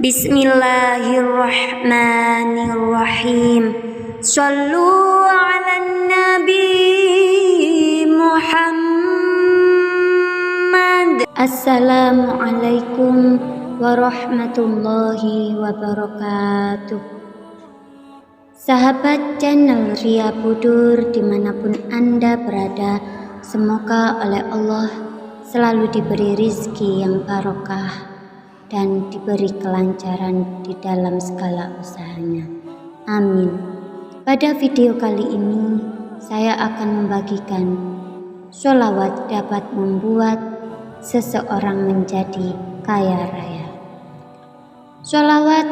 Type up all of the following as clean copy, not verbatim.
Bismillahirrahmanirrahim. Shallu ala Nabi Muhammad. Assalamualaikum warahmatullahi wabarakatuh. Sahabat channel Ria Budur dimanapun Anda berada, semoga oleh Allah selalu diberi rizki yang barokah dan diberi kelancaran di dalam segala usahanya. Amin. Pada video kali ini saya akan membagikan sholawat dapat membuat seseorang menjadi kaya raya. Sholawat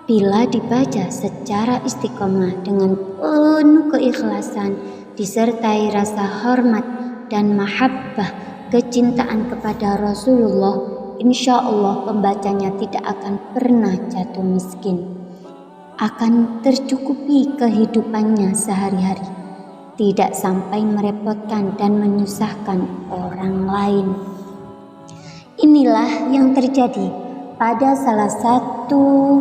bila dibaca secara istiqomah dengan penuh keikhlasan disertai rasa hormat dan mahabbah kecintaan kepada Rasulullah, insya Allah pembacanya tidak akan pernah jatuh miskin, akan tercukupi kehidupannya sehari-hari, tidak sampai merepotkan dan menyusahkan orang lain. Inilah yang terjadi pada salah satu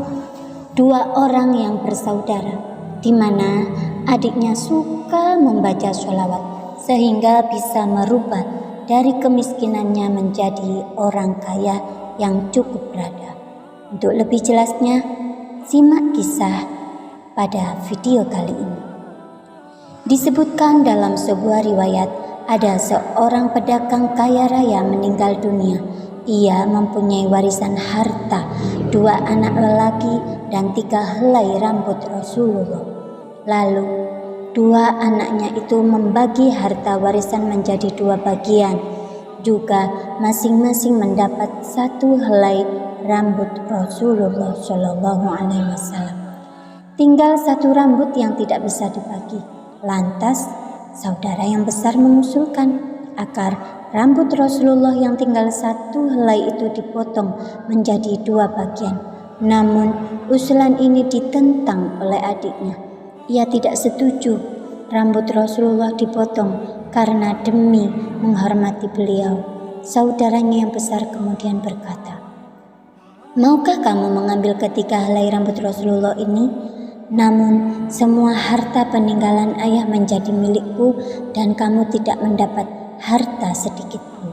dua orang yang bersaudara, di mana adiknya suka membaca sholawat sehingga bisa merubah dari kemiskinannya menjadi orang kaya yang cukup berada. Untuk lebih jelasnya, simak kisah pada video kali ini. Disebutkan dalam sebuah riwayat, ada seorang pedagang kaya raya meninggal dunia. Ia mempunyai warisan harta, 2 anak lelaki dan 3 helai rambut Rasulullah. Lalu 2 anaknya itu membagi harta warisan menjadi 2 bagian, juga masing-masing mendapat 1 helai rambut Rasulullah Shallallahu Alaihi Wasallam. Tinggal 1 rambut yang tidak bisa dibagi. Lantas saudara yang besar mengusulkan agar rambut Rasulullah yang tinggal 1 helai itu dipotong menjadi 2 bagian. Namun usulan ini ditentang oleh adiknya. Ia tidak setuju rambut Rasulullah dipotong karena demi menghormati beliau. Saudaranya yang besar kemudian berkata, "Maukah kamu mengambil ketiga helai rambut Rasulullah ini? Namun semua harta peninggalan ayah menjadi milikku dan kamu tidak mendapat harta sedikit pun."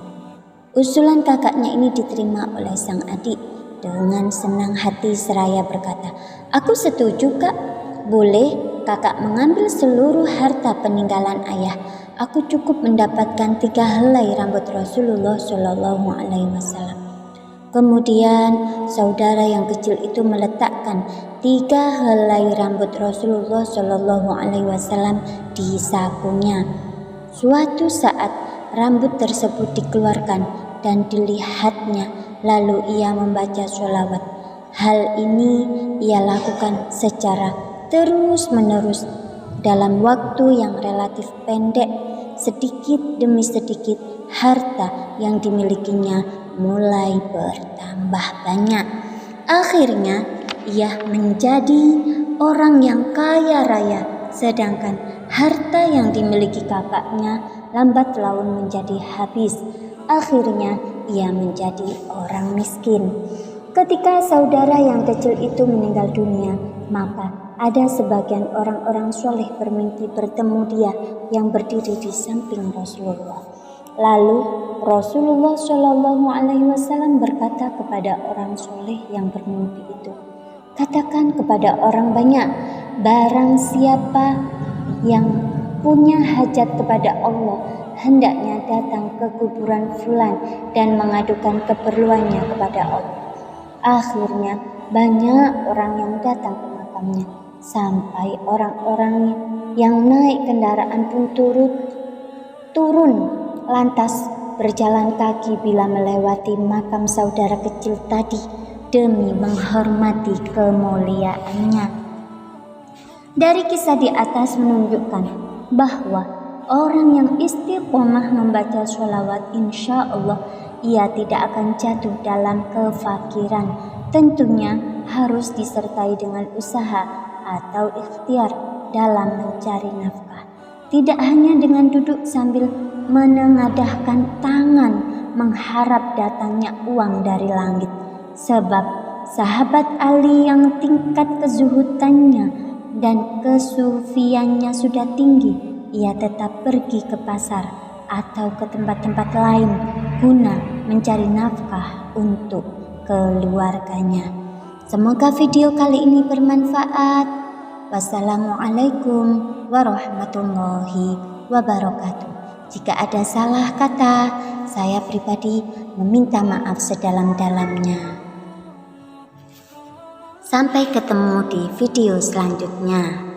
Usulan kakaknya ini diterima oleh sang adik dengan senang hati seraya berkata, "Aku setuju, Kak. Boleh kakak mengambil seluruh harta peninggalan ayah. Aku cukup mendapatkan 3 helai rambut Rasulullah Shallallahu Alaihi Wasallam." Kemudian saudara yang kecil itu meletakkan 3 helai rambut Rasulullah Shallallahu Alaihi Wasallam di sakunya. Suatu saat rambut tersebut dikeluarkan dan dilihatnya, lalu ia membaca sholawat. Hal ini ia lakukan secara terus-menerus dalam waktu yang relatif pendek. Sedikit demi sedikit harta yang dimilikinya mulai bertambah banyak. Akhirnya ia menjadi orang yang kaya raya, sedangkan harta yang dimiliki kakaknya lambat laun menjadi habis. Akhirnya ia menjadi orang miskin. Ketika saudara yang kecil itu meninggal dunia, maka ada sebagian orang-orang soleh bermimpi bertemu dia yang berdiri di samping Rasulullah. Lalu Rasulullah Shallallahu Alaihi Wasallam berkata kepada orang soleh yang bermimpi itu, "Katakan kepada orang banyak, barang siapa yang punya hajat kepada Allah, hendaknya datang ke kuburan fulan dan mengadukan keperluannya kepada Allah." Akhirnya banyak orang yang datang ke makamnya, sampai orang-orang yang naik kendaraan pun turun lantas berjalan kaki bila melewati makam saudara kecil tadi demi menghormati kemuliaannya. Dari kisah di atas menunjukkan bahwa orang yang istiqomah membaca sholawat, insya Allah ia tidak akan jatuh dalam kefakiran. Tentunya harus disertai dengan usaha atau ikhtiar dalam mencari nafkah. Tidak hanya dengan duduk sambil menengadahkan tangan mengharap datangnya uang dari langit. Sebab sahabat Ali yang tingkat kezuhudannya dan kesufiannya sudah tinggi, ia tetap pergi ke pasar atau ke tempat-tempat lain guna mencari nafkah untuk keluarganya. Semoga video kali ini bermanfaat. Wassalamualaikum warahmatullahi wabarakatuh. Jika ada salah kata, saya pribadi meminta maaf sedalam-dalamnya. Sampai ketemu di video selanjutnya.